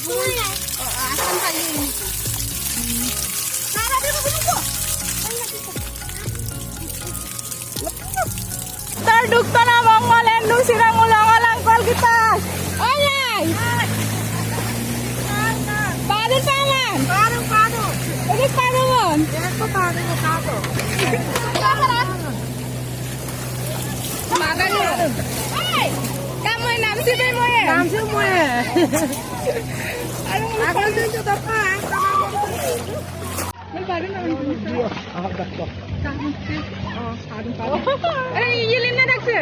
Asan kali ini? Cara dia begitu. Tarduk na mong endung sirang ulang-ulang kol kita. Ayay! Padon paman. Padon. Ini padon mon. Eko padon kato. Makanya. Hey! Kamu namsi pe mo ye? Namsi mo ye. Ako din to pa. May padon naman dito. Dakto. अरे ये लेना रख से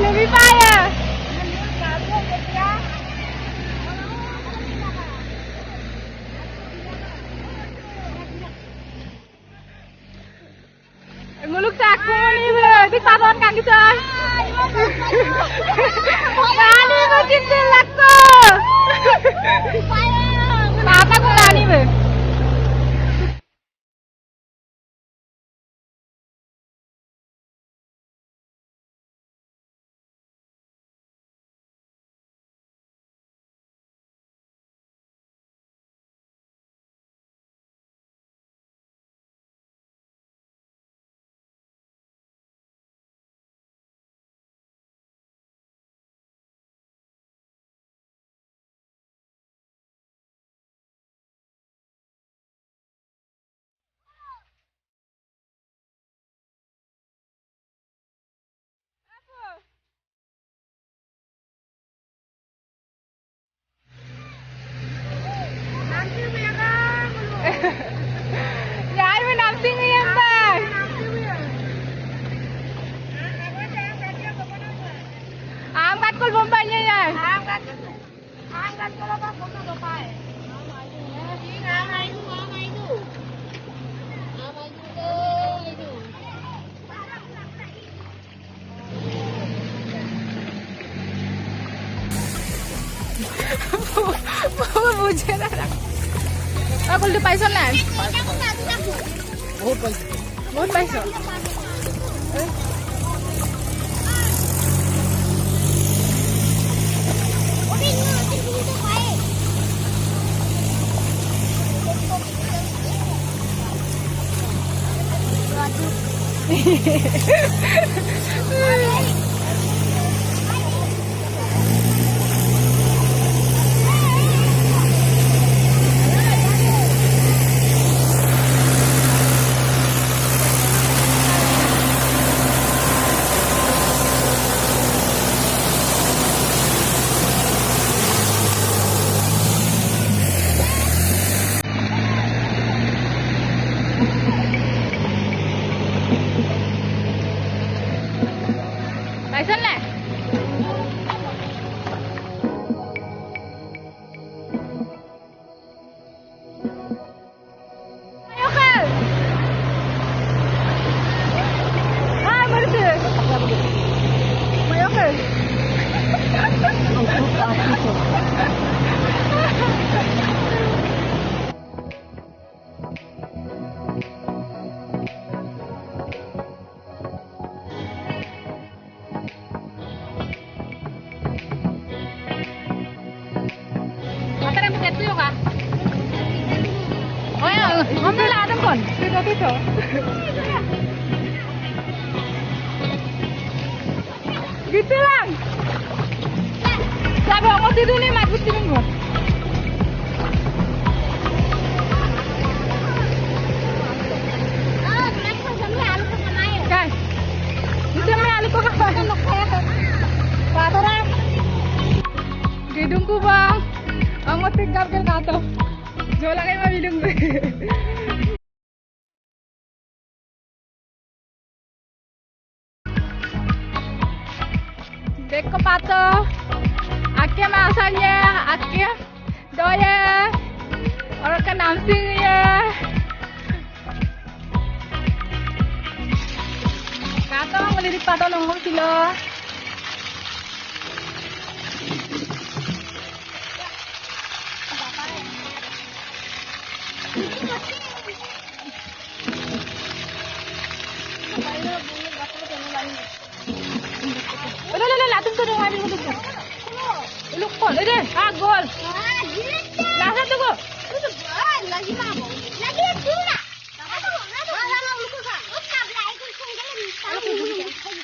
lebih payah. Nguluk caku ni berarti taruhan kan kita. Tani macam celak tu. Apa aku tani ber? Yaar में नामसी नहीं है पर आम काट कोल बम्बई नहीं है आम काट कोल apa kono dopai आम आयु मुझे ना aku udah paisa nan. বহুত paisa. Dito. Gitu lang. Sabi ako dito ni magutin mo. Guys, dito may aliko ka pa. Pato na. Gidong ko bang? Ang Ang matigap ka kato. Jola kayo mabilong ba? Dekko pato. Akke masanya, akke doya. Orang kan namsing ya. Kato ngelirik pato nongol silo. Latun tuh dengan ini tuh. Look kok, ini, gol. Langsung tuh gol. lagi mau. Lagi itu lah. Nado, nado. Nado, lupa. Usah belajar ikut sungguh.